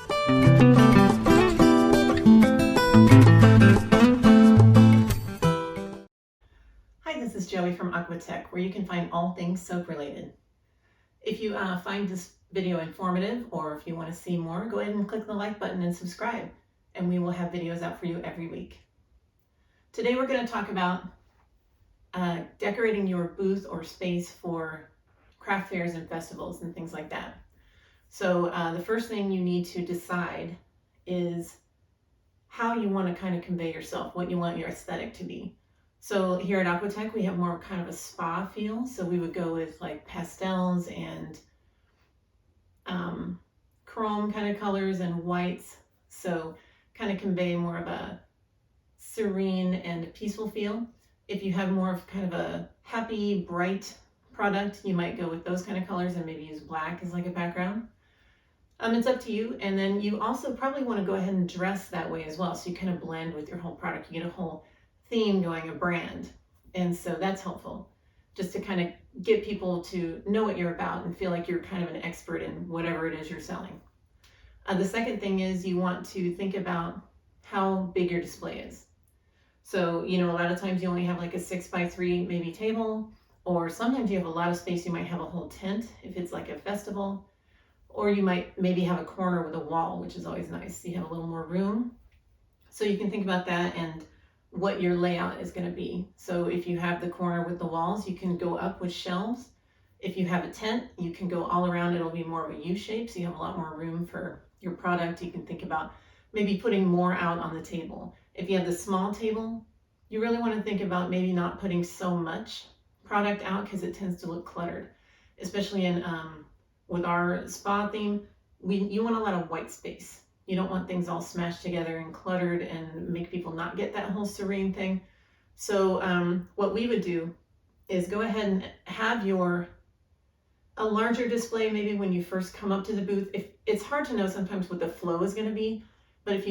Hi, this is Joey from Aquatech, where you can find all things soap related. If you find this video informative, or if you want to see more, go ahead and click the like button and subscribe, and we will have videos out for you every week. Today we're going to talk about decorating your booth or space for craft fairs and festivals and things like that. So the first thing you need to decide is how you want to kind of convey yourself, what you want your aesthetic to be. So here at Aquatech, we have more kind of a spa feel. So we would go with like pastels and chrome kind of colors and whites. So kind of convey more of a serene and peaceful feel. If you have more of kind of a happy, bright product, you might go with those kind of colors and maybe use black as like a background. It's up to you. And then you also probably want to go ahead and dress that way as well. So you kind of blend with your whole product. You get a whole theme going, a brand. And so that's helpful, just to kind of get people to know what you're about and feel like you're kind of an expert in whatever it is you're selling. The second thing is you want to think about how big your display is. So, you know, a lot of times you only have like a 6x3 maybe table, or sometimes you have a lot of space. You might have a whole tent if it's like a festival, or you might maybe have a corner with a wall, which is always nice. You have a little more room. So you can think about that and what your layout is going to be. So if you have the corner with the walls, you can go up with shelves. If you have a tent, you can go all around. It'll be more of a U shape, so you have a lot more room for your product. You can think about maybe putting more out on the table. If you have the small table, you really want to think about maybe not putting so much product out, because it tends to look cluttered, especially in with our spa theme. You want a lot of white space. You don't want things all smashed together and cluttered and make people not get that whole serene thing. So what we would do is go ahead and have a larger display maybe when you first come up to the booth. If it's hard to know sometimes what the flow is going to be, but if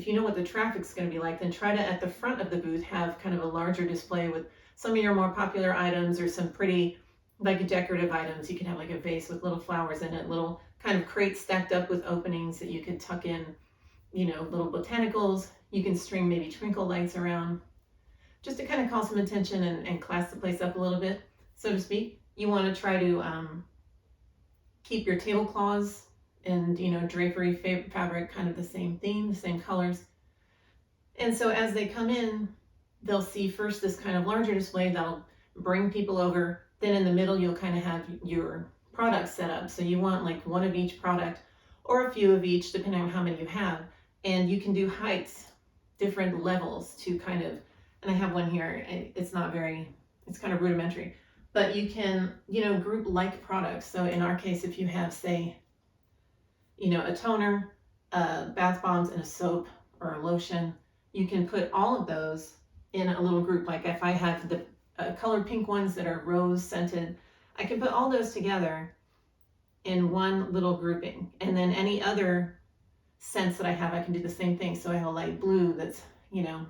you know what the traffic's going to be like, then try to, at the front of the booth, have kind of a larger display with some of your more popular items, or some pretty like decorative items. You can have like a vase with little flowers in it, little kind of crates stacked up with openings that you could tuck in, you know, little botanicals. You can string maybe twinkle lights around, just to kind of call some attention and class the place up a little bit, so to speak. You want to try to keep your tablecloths and, you know, drapery fabric kind of the same theme, the same colors. And so as they come in, they'll see first this kind of larger display that'll bring people over. Then in the middle, you'll kind of have your products set up. So you want like one of each product, or a few of each, depending on how many you have. And you can do heights, different levels to kind of, and I have one here. It's kind of rudimentary, but you can, you know, group like products. So in our case, if you have, say, you know, a toner, bath bombs, and a soap or a lotion, you can put all of those in a little group. Like if I have the colored pink ones that are rose scented, I can put all those together in one little grouping. And then any other scents that I have, I can do the same thing. So I have a light blue that's, you know,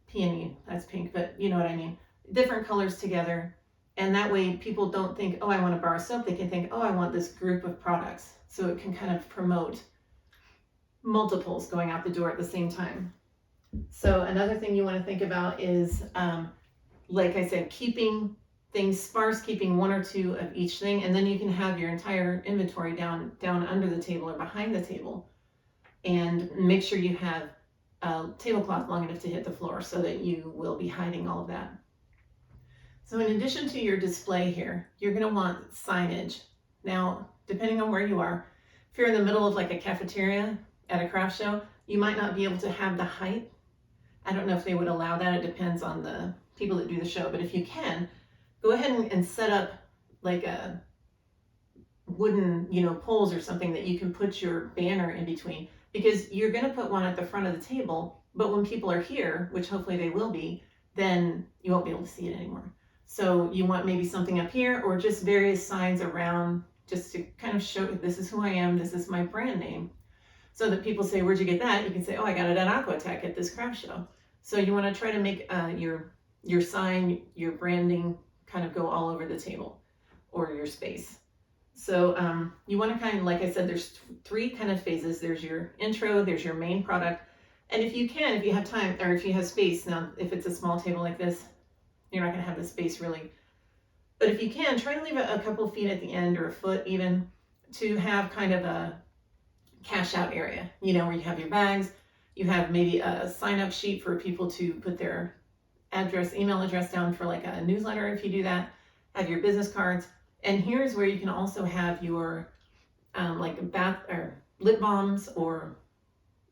peony, that's pink, but you know what I mean. Different colors together. And that way people don't think, oh, I want a bar of soap. They can think, oh, I want this group of products. So it can kind of promote multiples going out the door at the same time. So another thing you want to think about is, like I said, keeping things sparse, keeping one or two of each thing, and then you can have your entire inventory down under the table or behind the table, and make sure you have a tablecloth long enough to hit the floor so that you will be hiding all of that. So in addition to your display here, you're going to want signage. Now, depending on where you are, if you're in the middle of like a cafeteria at a craft show, you might not be able to have the height. I don't know if they would allow that. It depends on the people that do the show. But if you can, go ahead and set up like a wooden, you know, poles or something that you can put your banner in between, because you're going to put one at the front of the table, but when people are here, which hopefully they will be, then you won't be able to see it anymore. So you want maybe something up here, or just various signs around, just to kind of show this is who I am, this is my brand name. So that people say, where'd you get that? You can say, oh, I got it at Aquatech at this craft show. So you want to try to make your sign, your branding kind of go all over the table or your space. So you want to kind of, like I said, there's three kind of phases. There's your intro, there's your main product. And if you can, if you have time, or if you have space, now if it's a small table like this, you're not going to have the space really. But if you can, try to leave a couple feet at the end, or a foot even, to have kind of a cash out area, you know, where you have your bags, you have maybe a sign up sheet for people to put their address, email address down for like a newsletter if you do that, have your business cards. And here's where you can also have your like bath or lip balms or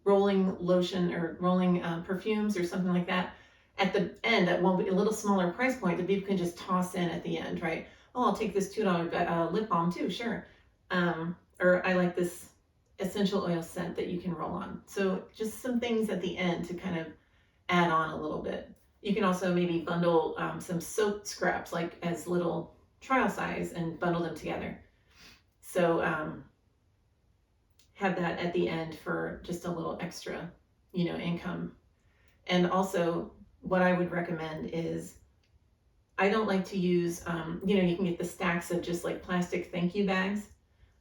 rolling lotion or rolling perfumes or something like that at the end. That won't be a little smaller price point that people can just toss in at the end, right? Oh, I'll take this $2 lip balm too, sure. Or I like this essential oil scent that you can roll on. So just some things at the end to kind of add on a little bit. You can also maybe bundle some soap scraps like as little trial size and bundle them together. So have that at the end for just a little extra, you know, income. And also what I would recommend is, I don't like to use, you know, you can get the stacks of just like plastic thank you bags.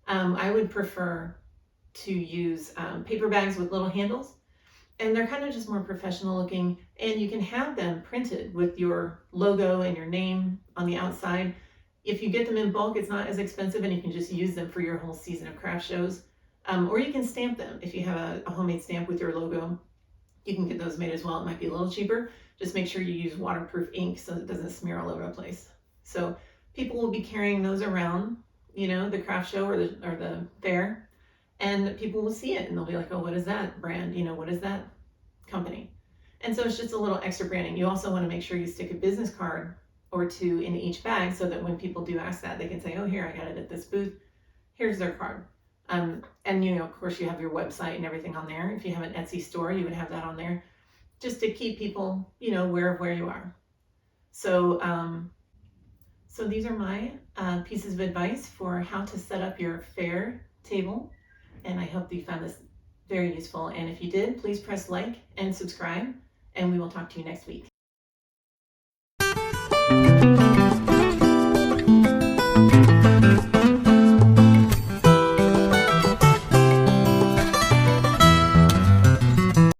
I would prefer to use paper bags with little handles, and they're kind of just more professional looking, and you can have them printed with your logo and your name on the outside. If you get them in bulk, it's not as expensive, and you can just use them for your whole season of craft shows. Or you can stamp them. If you have a homemade stamp with your logo, you can get those made as well. It might be a little cheaper. Just make sure you use waterproof ink so it doesn't smear all over the place. So people will be carrying those around, you know, the craft show or the fair, and people will see it and they'll be like, oh, what is that brand? You know, what is that company? And so it's just a little extra branding. You also want to make sure you stick a business card or two in each bag so that when people do ask that, they can say, oh, here, I got it at this booth. Here's their card. And you know, of course, you have your website and everything on there. If you have an Etsy store, you would have that on there, just to keep people, you know, aware of where you are. So, so these are my pieces of advice for how to set up your fair table. And I hope that you found this very useful. And if you did, please press like and subscribe, and we will talk to you next week.